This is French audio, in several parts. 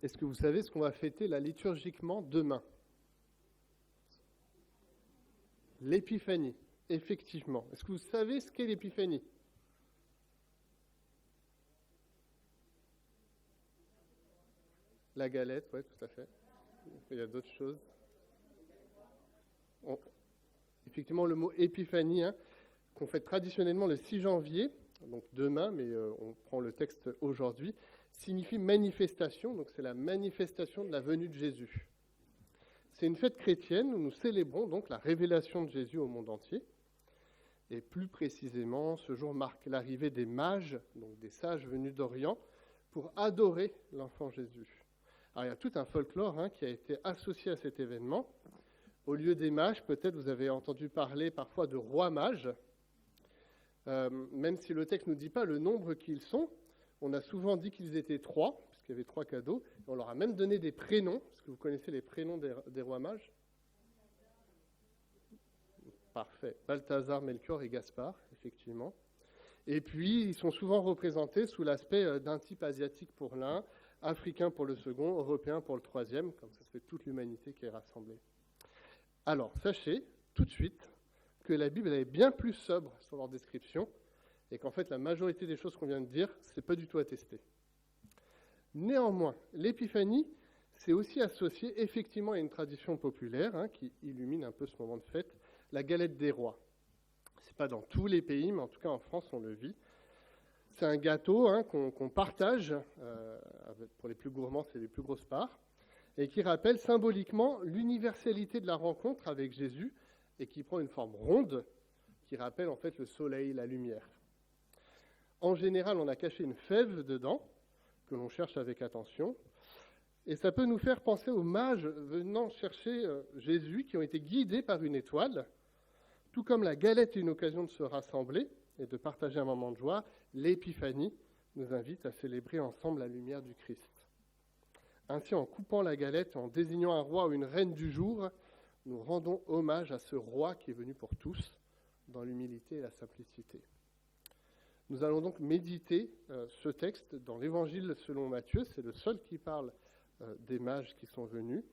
Est-ce que vous savez ce qu'on va fêter là liturgiquement demain? L'épiphanie, effectivement. Est-ce que vous savez ce qu'est l'épiphanie? La galette, oui, tout à fait. Il y a d'autres choses. Effectivement, le mot épiphanie, qu'on fait traditionnellement le 6 janvier, donc demain, mais on prend le texte aujourd'hui, signifie manifestation, donc c'est la manifestation de la venue de Jésus. C'est une fête chrétienne où nous célébrons donc la révélation de Jésus au monde entier. Et plus précisément, ce jour marque l'arrivée des mages, donc des sages venus d'Orient, pour adorer l'enfant Jésus. Alors il y a tout un folklore qui a été associé à cet événement. Au lieu des mages, peut-être vous avez entendu parler parfois de rois mages. Même si le texte ne nous dit pas le nombre qu'ils sont, on a souvent dit qu'ils étaient 3, puisqu'il y avait 3 cadeaux. Et on leur a même donné des prénoms. Est-ce que vous connaissez les prénoms des rois mages? Parfait. Balthazar, Melchior et Gaspard, effectivement. Et puis, ils sont souvent représentés sous l'aspect d'un type asiatique pour l'un, africain pour le second, européen pour le troisième, comme ça c'est toute l'humanité qui est rassemblée. Alors, sachez tout de suite que la Bible est bien plus sobre sur leur description, et qu'en fait la majorité des choses qu'on vient de dire, c'est pas du tout attesté. Néanmoins, l'épiphanie, c'est aussi associé effectivement à une tradition populaire qui illumine un peu ce moment de fête, la galette des rois. C'est pas dans tous les pays, mais en tout cas en France on le vit. C'est un gâteau qu'on partage, pour les plus gourmands c'est les plus grosses parts, et qui rappelle symboliquement l'universalité de la rencontre avec Jésus, et qui prend une forme ronde, qui rappelle en fait le soleil, la lumière. En général, on a caché une fève dedans, que l'on cherche avec attention, et ça peut nous faire penser aux mages venant chercher Jésus, qui ont été guidés par une étoile. Tout comme la galette est une occasion de se rassembler et de partager un moment de joie, l'épiphanie nous invite à célébrer ensemble la lumière du Christ. Ainsi, en coupant la galette, en désignant un roi ou une reine du jour, nous rendons hommage à ce roi qui est venu pour tous, dans l'humilité et la simplicité. Nous allons donc méditer ce texte dans l'Évangile selon Matthieu, c'est le seul qui parle des mages qui sont venus,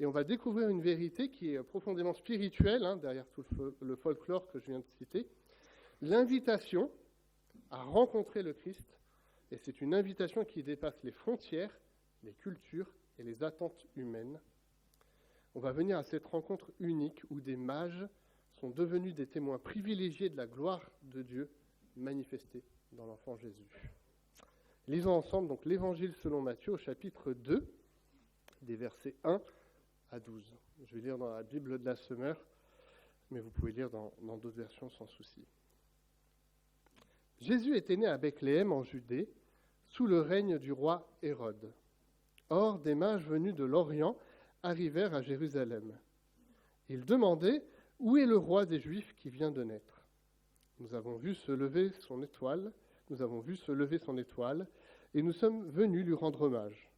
et on va découvrir une vérité qui est profondément spirituelle, derrière tout le folklore que je viens de citer, l'invitation à rencontrer le Christ, et c'est une invitation qui dépasse les frontières, les cultures et les attentes humaines. On va venir à cette rencontre unique où des mages sont devenus des témoins privilégiés de la gloire de Dieu manifestée dans l'enfant Jésus. Lisons ensemble donc l'Évangile selon Matthieu au chapitre 2, des versets 1 à 12. Je vais lire dans la Bible de la Semeur, mais vous pouvez lire dans d'autres versions sans souci. Jésus était né à Bethléem en Judée, sous le règne du roi Hérode. Or, des mages venus de l'Orient arrivèrent à Jérusalem. Ils demandaient « Où est le roi des Juifs qui vient de naître ?» Nous avons vu se lever son étoile, et nous sommes venus lui rendre hommage.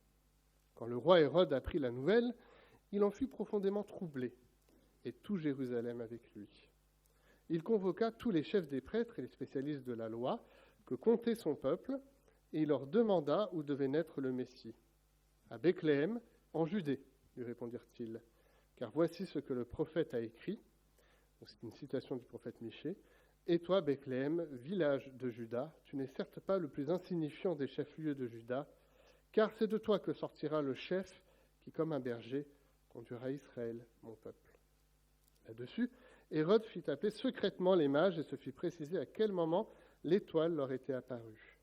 Quand le roi Hérode apprit la nouvelle, il en fut profondément troublé, et tout Jérusalem avec lui. Il convoqua tous les chefs des prêtres et les spécialistes de la loi, que comptait son peuple, et il leur demanda où devait naître le Messie. « À Bethléem, en Judée, lui répondirent-ils, car voici ce que le prophète a écrit. » C'est une citation du prophète Michée. « Et toi, Bethléem, village de Juda, tu n'es certes pas le plus insignifiant des chefs-lieux de Juda, car c'est de toi que sortira le chef qui, comme un berger, conduira Israël, mon peuple. » Là-dessus, Hérode fit appeler secrètement les mages et se fit préciser à quel moment l'étoile leur était apparue.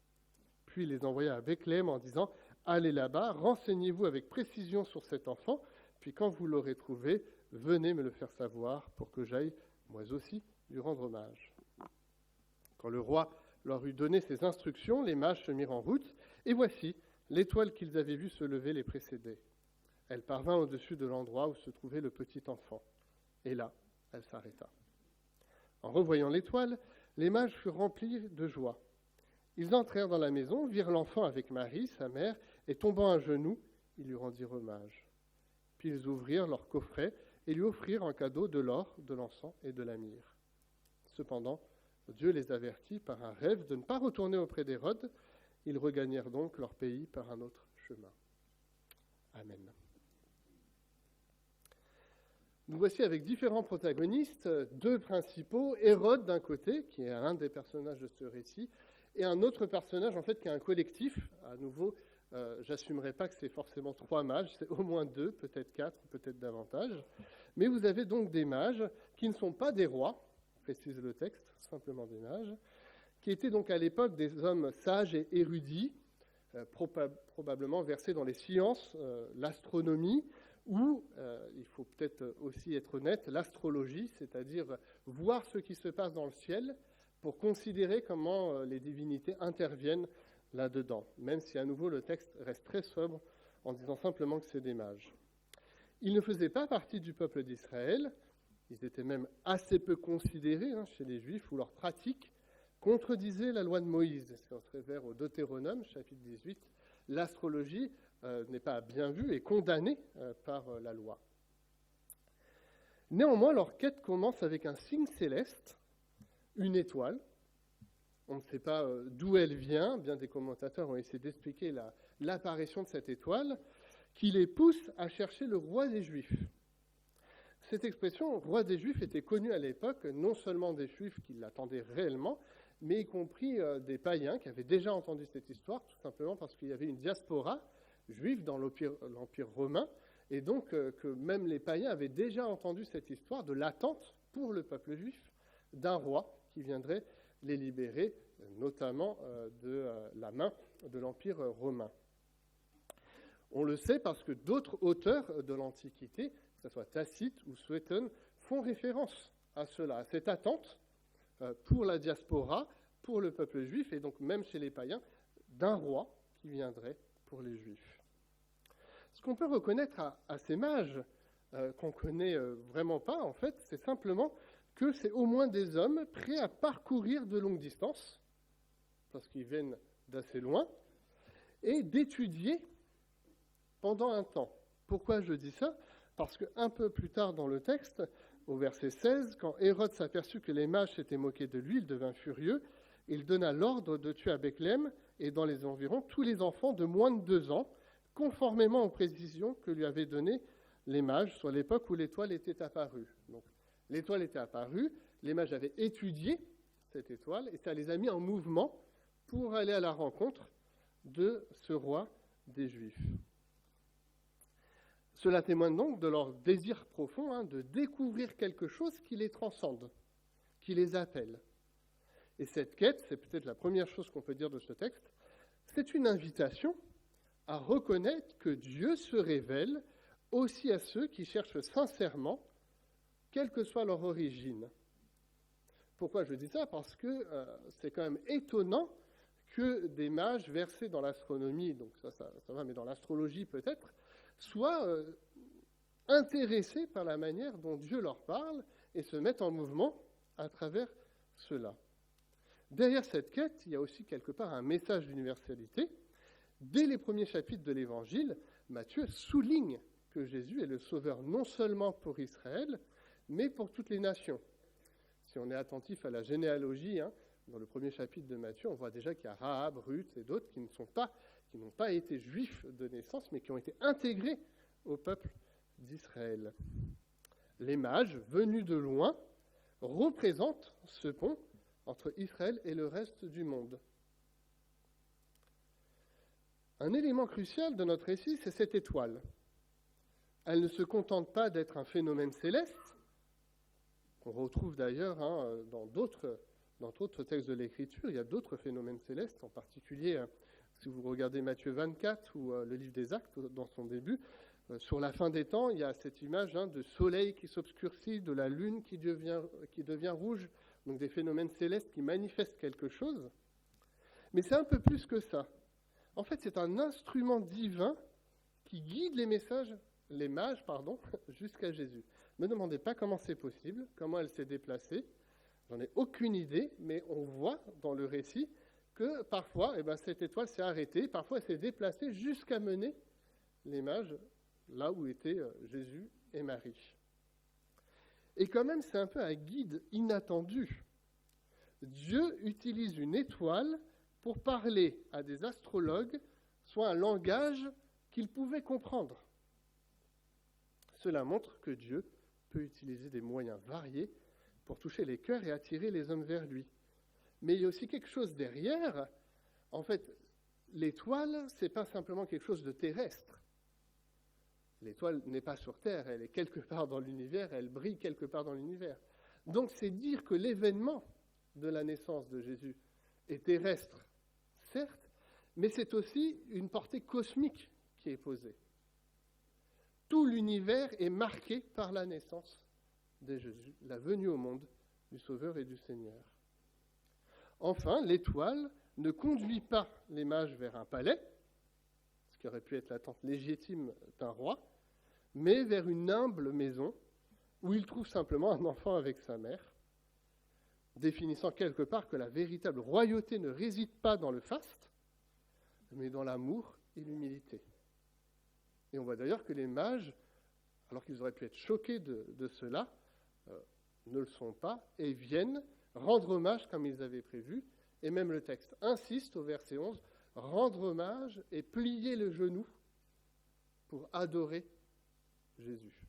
Puis il les envoya à Bethléem en disant « Allez là-bas, renseignez-vous avec précision sur cet enfant, puis quand vous l'aurez trouvé, venez me le faire savoir pour que j'aille, moi aussi, lui rendre hommage. » Quand le roi leur eut donné ses instructions, les mages se mirent en route, et voici, l'étoile qu'ils avaient vue se lever les précédait. Elle parvint au-dessus de l'endroit où se trouvait le petit enfant. Et là, elle s'arrêta. En revoyant l'étoile, les mages furent remplis de joie. Ils entrèrent dans la maison, virent l'enfant avec Marie, sa mère, et tombant à genoux, ils lui rendirent hommage. Puis ils ouvrirent leur coffret et lui offrirent en cadeau de l'or, de l'encens et de la myrrhe. Cependant, Dieu les avertit par un rêve de ne pas retourner auprès d'Hérode. Ils regagnèrent donc leur pays par un autre chemin. Amen. Nous voici avec différents protagonistes, deux principaux, Hérode d'un côté, qui est un des personnages de ce récit, et un autre personnage en fait qui est un collectif. À nouveau, j'assumerai pas que c'est forcément 3 mages, c'est au moins 2, peut-être 4, peut-être davantage. Mais vous avez donc des mages qui ne sont pas des rois, précise le texte, simplement des mages, qui étaient donc à l'époque des hommes sages et érudits, probablement versés dans les sciences, l'astronomie, ou, il faut peut-être aussi être honnête, l'astrologie, c'est-à-dire voir ce qui se passe dans le ciel pour considérer comment les divinités interviennent là-dedans, même si à nouveau le texte reste très sobre en disant simplement que c'est des mages. Ils ne faisaient pas partie du peuple d'Israël, ils étaient même assez peu considérés chez les Juifs, où leur pratique contredisait la loi de Moïse. Si on se réfère au Deutéronome, chapitre 18, l'astrologie n'est pas bien vue et condamnée par la loi. Néanmoins, leur quête commence avec un signe céleste, une étoile. On ne sait pas d'où elle vient, bien des commentateurs ont essayé d'expliquer l'apparition de cette étoile, qui les pousse à chercher le roi des Juifs. Cette expression, roi des Juifs, était connue à l'époque, non seulement des Juifs qui l'attendaient réellement, mais y compris des païens qui avaient déjà entendu cette histoire, tout simplement parce qu'il y avait une diaspora juive dans l'Empire romain, et donc que même les païens avaient déjà entendu cette histoire de l'attente pour le peuple juif d'un roi qui viendrait les libérer, notamment de la main de l'Empire romain. On le sait parce que d'autres auteurs de l'Antiquité, que ce soit Tacite ou Suétone, font référence à cela, à cette attente pour la diaspora, pour le peuple juif, et donc même chez les païens, d'un roi qui viendrait pour les juifs. Ce qu'on peut reconnaître à ces mages, qu'on ne connaît vraiment pas, en fait, c'est simplement que c'est au moins des hommes prêts à parcourir de longues distances, parce qu'ils viennent d'assez loin, et d'étudier pendant un temps. Pourquoi je dis ça ? Parce qu'un peu plus tard dans le texte, au verset 16, quand Hérode s'aperçut que les mages s'étaient moqués de lui, il devint furieux. Il donna l'ordre de tuer à Bethléem et dans les environs tous les enfants de moins de 2 ans, conformément aux précisions que lui avaient données les mages, soit l'époque où l'étoile était apparue. Donc, l'étoile était apparue, les mages avaient étudié cette étoile, et ça les a mis en mouvement pour aller à la rencontre de ce roi des Juifs. Cela témoigne donc de leur désir profond de découvrir quelque chose qui les transcende, qui les appelle. Et cette quête, c'est peut-être la première chose qu'on peut dire de ce texte, c'est une invitation à reconnaître que Dieu se révèle aussi à ceux qui cherchent sincèrement, quelle que soit leur origine. Pourquoi je dis ça ? Parce que c'est quand même étonnant que des mages versés dans l'astronomie, donc ça va, mais dans l'astrologie peut-être, soient intéressés par la manière dont Dieu leur parle et se mettent en mouvement à travers cela. Derrière cette quête, il y a aussi quelque part un message d'universalité. Dès les premiers chapitres de l'Évangile, Matthieu souligne que Jésus est le sauveur non seulement pour Israël, mais pour toutes les nations. Si on est attentif à la généalogie, dans le premier chapitre de Matthieu, on voit déjà qu'il y a Rahab, Ruth et d'autres qui n'ont pas été juifs de naissance, mais qui ont été intégrés au peuple d'Israël. Les mages, venus de loin, représentent ce pont entre Israël et le reste du monde. Un élément crucial de notre récit, c'est cette étoile. Elle ne se contente pas d'être un phénomène céleste, qu'on retrouve d'ailleurs dans d'autres textes de l'Écriture. Il y a d'autres phénomènes célestes, en particulier, si vous regardez Matthieu 24 ou le livre des Actes dans son début, sur la fin des temps, il y a cette image de soleil qui s'obscurcit, de la lune qui devient rouge, donc des phénomènes célestes qui manifestent quelque chose. Mais c'est un peu plus que ça. En fait, c'est un instrument divin qui guide les mages, jusqu'à Jésus. Ne me demandez pas comment c'est possible, comment elle s'est déplacée. J'en ai aucune idée, mais on voit dans le récit que parfois, cette étoile s'est arrêtée, parfois elle s'est déplacée jusqu'à mener les mages là où étaient Jésus et Marie. Et quand même, c'est un peu un guide inattendu. Dieu utilise une étoile pour parler à des astrologues, soit un langage qu'ils pouvaient comprendre. Cela montre que Dieu peut utiliser des moyens variés pour toucher les cœurs et attirer les hommes vers lui. Mais il y a aussi quelque chose derrière. En fait, l'étoile, ce n'est pas simplement quelque chose de terrestre. L'étoile n'est pas sur Terre, elle est quelque part dans l'univers, elle brille quelque part dans l'univers. Donc c'est dire que l'événement de la naissance de Jésus est terrestre, certes, mais c'est aussi une portée cosmique qui est posée. Tout l'univers est marqué par la naissance de Jésus, la venue au monde du Sauveur et du Seigneur. Enfin, l'étoile ne conduit pas les mages vers un palais, ce qui aurait pu être l'attente légitime d'un roi, mais vers une humble maison où il trouve simplement un enfant avec sa mère, définissant quelque part que la véritable royauté ne réside pas dans le faste, mais dans l'amour et l'humilité. Et on voit d'ailleurs que les mages, alors qu'ils auraient pu être choqués de cela, ne le sont pas et viennent rendre hommage comme ils avaient prévu. Et même le texte insiste au verset 11, rendre hommage et plier le genou pour adorer Jésus.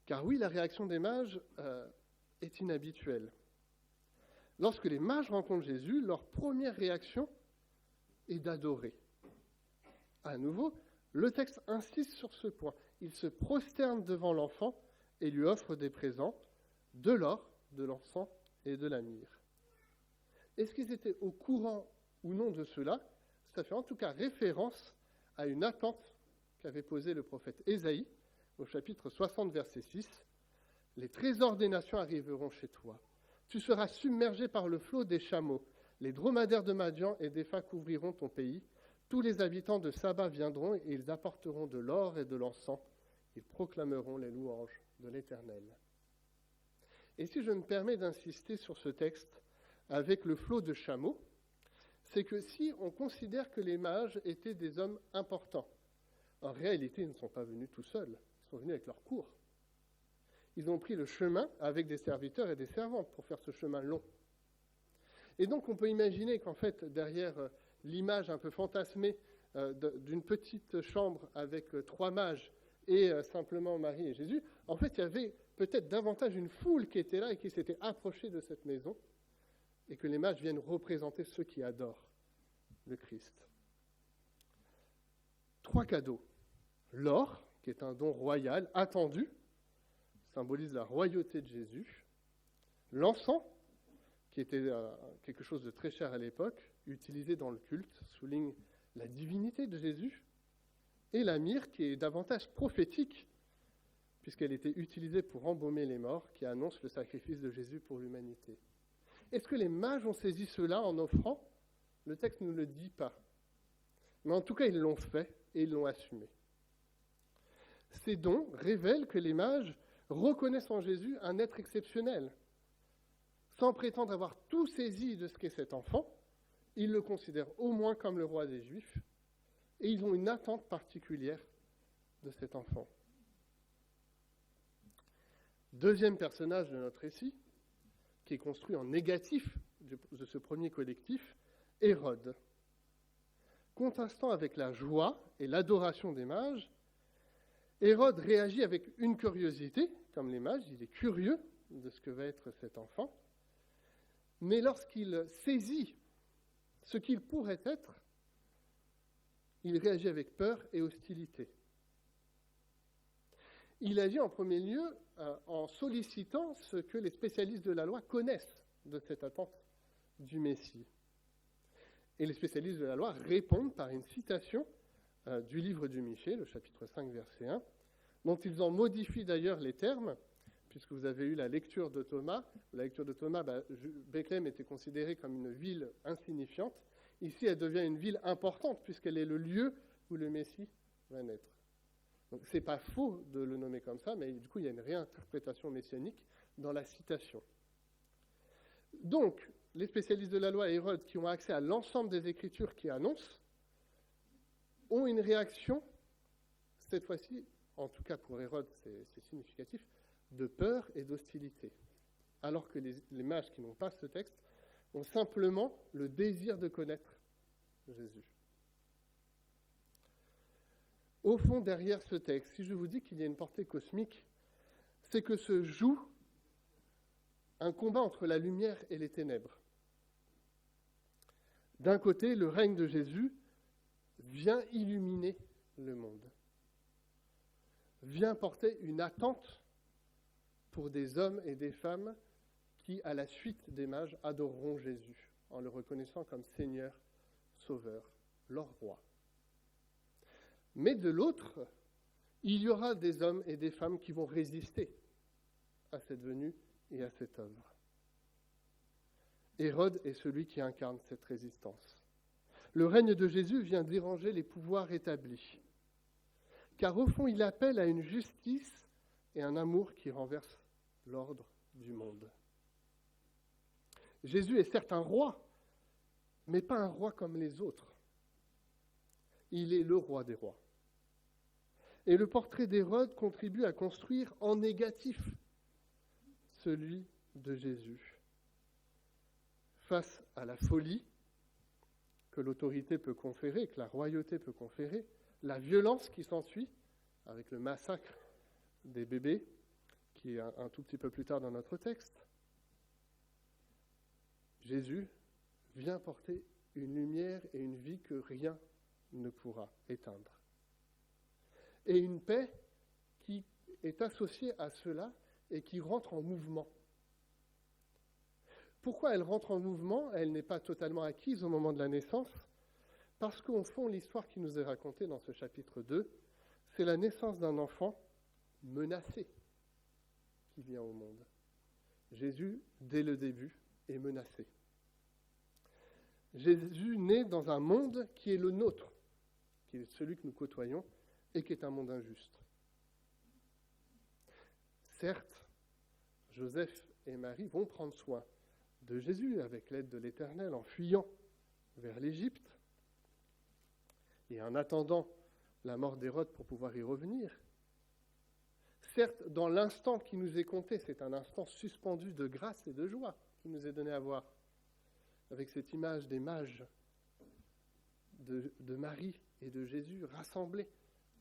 Car oui, la réaction des mages est inhabituelle. Lorsque les mages rencontrent Jésus, leur première réaction est d'adorer. À nouveau, le texte insiste sur ce point. Ils se prosternent devant l'enfant et lui offrent des présents, de l'or, de l'encens et de la myrrhe. Est-ce qu'ils étaient au courant ou non de cela? Ça fait en tout cas référence à une attente qu'avait posée le prophète Ésaïe au chapitre 60, verset 6. « Les trésors des nations arriveront chez toi. Tu seras submergé par le flot des chameaux. Les dromadaires de Madian et d'Épha couvriront ton pays. Tous les habitants de Saba viendront et ils apporteront de l'or et de l'encens. Ils proclameront les louanges de l'Éternel. » Et si je me permets d'insister sur ce texte avec le flot de chameaux, c'est que si on considère que les mages étaient des hommes importants, en réalité, ils ne sont pas venus tout seuls, ils sont venus avec leur cour. Ils ont pris le chemin avec des serviteurs et des servantes pour faire ce chemin long. Et donc on peut imaginer qu'en fait, derrière l'image un peu fantasmée d'une petite chambre avec 3 mages et simplement Marie et Jésus, en fait, il y avait peut-être davantage une foule qui était là et qui s'était approchée de cette maison, et que les mages viennent représenter ceux qui adorent le Christ. 3 cadeaux. L'or, qui est un don royal attendu, symbolise la royauté de Jésus. L'encens, qui était quelque chose de très cher à l'époque, utilisé dans le culte, souligne la divinité de Jésus. Et la myrrhe, qui est davantage prophétique, puisqu'elle était utilisée pour embaumer les morts, qui annonce le sacrifice de Jésus pour l'humanité. Est-ce que les mages ont saisi cela en offrant? Le texte ne le dit pas. Mais en tout cas, ils l'ont fait et ils l'ont assumé. Ces dons révèlent que les mages reconnaissent en Jésus un être exceptionnel. Sans prétendre avoir tout saisi de ce qu'est cet enfant, ils le considèrent au moins comme le roi des Juifs, et ils ont une attente particulière de cet enfant. Deuxième personnage de notre récit, qui est construit en négatif de ce premier collectif, Hérode. Contrastant avec la joie et l'adoration des mages, Hérode réagit avec une curiosité, comme les mages, il est curieux de ce que va être cet enfant, mais lorsqu'il saisit ce qu'il pourrait être, il réagit avec peur et hostilité. Il agit en premier lieu en sollicitant ce que les spécialistes de la loi connaissent de cette attente du Messie. Et les spécialistes de la loi répondent par une citation du livre du Michée, le chapitre 5, verset 1, dont ils en modifient d'ailleurs les termes, puisque vous avez eu la lecture de Thomas. La lecture de Thomas, Bethléem était considérée comme une ville insignifiante. Ici, elle devient une ville importante, puisqu'elle est le lieu où le Messie va naître. Donc, ce n'est pas faux de le nommer comme ça, mais du coup, il y a une réinterprétation messianique dans la citation. Donc, les spécialistes de la loi et Hérode, qui ont accès à l'ensemble des Écritures qui annoncent, ont une réaction, cette fois-ci, en tout cas pour Hérode, c'est significatif, de peur et d'hostilité. Alors que les mages qui n'ont pas ce texte ont simplement le désir de connaître Jésus. Au fond, derrière ce texte, si je vous dis qu'il y a une portée cosmique, c'est que se joue un combat entre la lumière et les ténèbres. D'un côté, le règne de Jésus vient illuminer le monde, vient porter une attente pour des hommes et des femmes qui, à la suite des mages, adoreront Jésus en le reconnaissant comme Seigneur, Sauveur, leur roi. Mais de l'autre, il y aura des hommes et des femmes qui vont résister à cette venue et à cette œuvre. Hérode est celui qui incarne cette résistance. Le règne de Jésus vient déranger les pouvoirs établis, car au fond, il appelle à une justice et un amour qui renversent l'ordre du monde. Jésus est certes un roi, mais pas un roi comme les autres. Il est le roi des rois. Et le portrait d'Hérode contribue à construire en négatif celui de Jésus. Face à la folie que l'autorité peut conférer, que la royauté peut conférer, la violence qui s'ensuit, avec le massacre des bébés, qui est un tout petit peu plus tard dans notre texte, Jésus vient porter une lumière et une vie que rien ne pourra éteindre. Et une paix qui est associée à cela et qui rentre en mouvement. Pourquoi elle rentre en mouvement? Elle n'est pas totalement acquise au moment de la naissance, parce qu'au fond, l'histoire qui nous est racontée dans ce chapitre 2, c'est la naissance d'un enfant menacé qui vient au monde. Jésus, dès le début, est menacé. Jésus naît dans un monde qui est le nôtre, qui est celui que nous côtoyons, et qui est un monde injuste. Certes, Joseph et Marie vont prendre soin de Jésus avec l'aide de l'Éternel en fuyant vers l'Égypte et en attendant la mort d'Hérode pour pouvoir y revenir. Certes, dans l'instant qui nous est compté, c'est un instant suspendu de grâce et de joie qui nous est donné à voir, avec cette image des mages de Marie et de Jésus rassemblés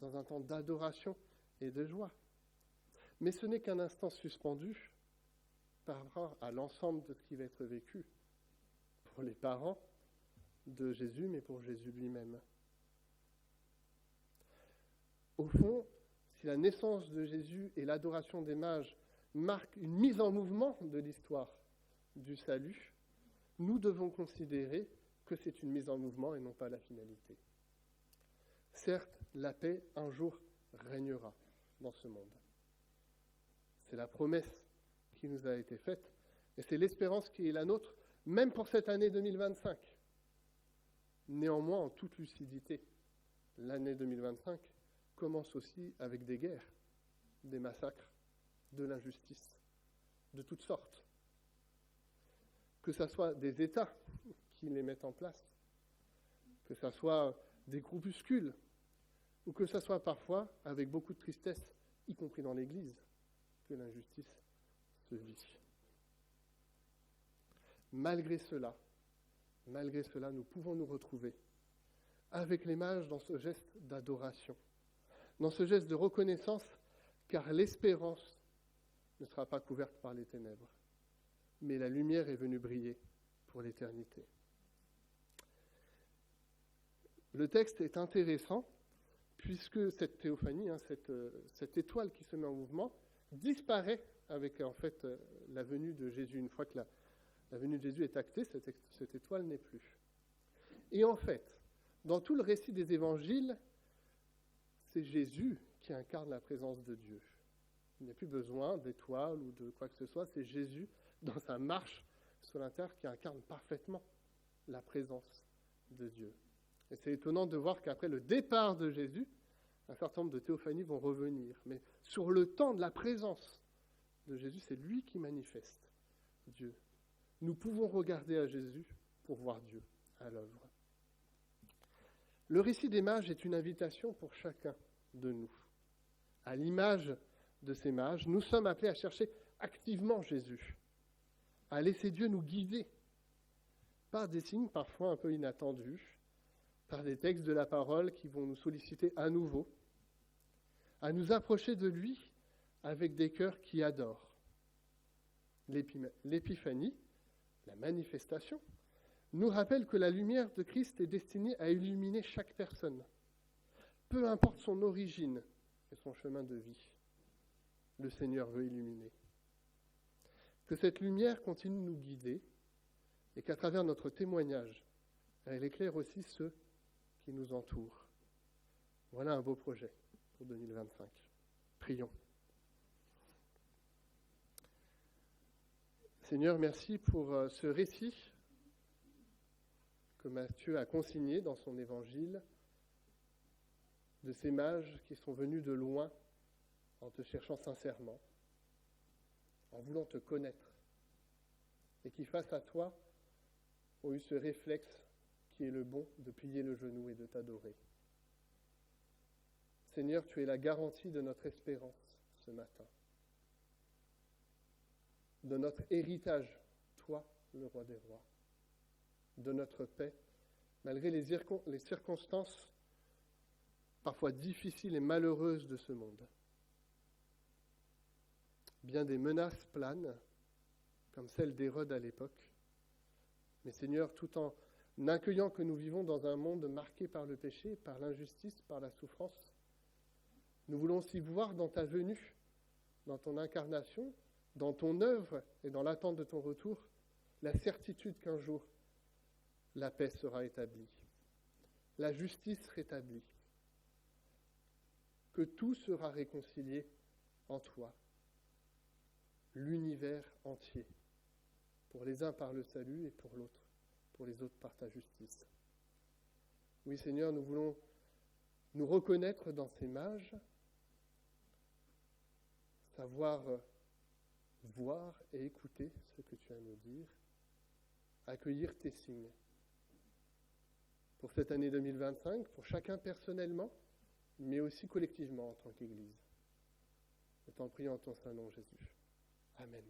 dans un temps d'adoration et de joie. Mais ce n'est qu'un instant suspendu par rapport à l'ensemble de ce qui va être vécu pour les parents de Jésus, mais pour Jésus lui-même. Au fond, si la naissance de Jésus et l'adoration des mages marquent une mise en mouvement de l'histoire du salut, nous devons considérer que c'est une mise en mouvement et non pas la finalité. Certes, la paix, un jour, régnera dans ce monde. C'est la promesse qui nous a été faite, et c'est l'espérance qui est la nôtre, même pour cette année 2025. Néanmoins, en toute lucidité, l'année 2025 commence aussi avec des guerres, des massacres, de l'injustice, de toutes sortes. Que ce soit des États qui les mettent en place, que ce soit des groupuscules, ou que ce soit parfois, avec beaucoup de tristesse, y compris dans l'Église, que l'injustice se vit. Malgré cela, nous pouvons nous retrouver avec les mages dans ce geste d'adoration, dans ce geste de reconnaissance, car l'espérance ne sera pas couverte par les ténèbres, mais la lumière est venue briller pour l'éternité. Le texte est intéressant, puisque cette théophanie, cette étoile qui se met en mouvement, disparaît avec en fait la venue de Jésus. Une fois que la venue de Jésus est actée, cette étoile n'est plus. Et en fait, dans tout le récit des évangiles, c'est Jésus qui incarne la présence de Dieu. Il n'y a plus besoin d'étoiles ou de quoi que ce soit, c'est Jésus dans sa marche sur la terre qui incarne parfaitement la présence de Dieu. Et c'est étonnant de voir qu'après le départ de Jésus, un certain nombre de théophanies vont revenir. Mais sur le temps de la présence de Jésus, c'est lui qui manifeste Dieu. Nous pouvons regarder à Jésus pour voir Dieu à l'œuvre. Le récit des mages est une invitation pour chacun de nous. À l'image de ces mages, nous sommes appelés à chercher activement Jésus, à laisser Dieu nous guider par des signes parfois un peu inattendus, par des textes de la parole qui vont nous solliciter à nouveau à nous approcher de lui avec des cœurs qui adorent. L'épiphanie, la manifestation, nous rappelle que la lumière de Christ est destinée à illuminer chaque personne, peu importe son origine et son chemin de vie. Le Seigneur veut illuminer. Que cette lumière continue de nous guider et qu'à travers notre témoignage, elle éclaire aussi ceux qui nous entourent. Voilà un beau projet pour 2025. Prions. Seigneur, merci pour ce récit que Matthieu a consigné dans son évangile de ces mages qui sont venus de loin en te cherchant sincèrement, en voulant te connaître, et qui face à toi ont eu ce réflexe qui est le bon de plier le genou et de t'adorer. Seigneur, tu es la garantie de notre espérance ce matin, de notre héritage, toi, le roi des rois, de notre paix, malgré les circonstances parfois difficiles et malheureuses de ce monde. Bien des menaces planent, comme celle d'Hérode à l'époque, mais Seigneur, tout en accueillant que nous vivons dans un monde marqué par le péché, par l'injustice, par la souffrance, nous voulons aussi voir dans ta venue, dans ton incarnation, dans ton œuvre et dans l'attente de ton retour, la certitude qu'un jour, la paix sera établie, la justice rétablie, que tout sera réconcilié en toi, l'univers entier, pour les uns par le salut et pour les autres par ta justice. Oui, Seigneur, nous voulons nous reconnaître dans ces mages, savoir voir et écouter ce que tu as à nous dire, accueillir tes signes. Pour cette année 2025, pour chacun personnellement, mais aussi collectivement en tant qu'Église. Je t'en prie en ton Saint-Nom, Jésus. Amen.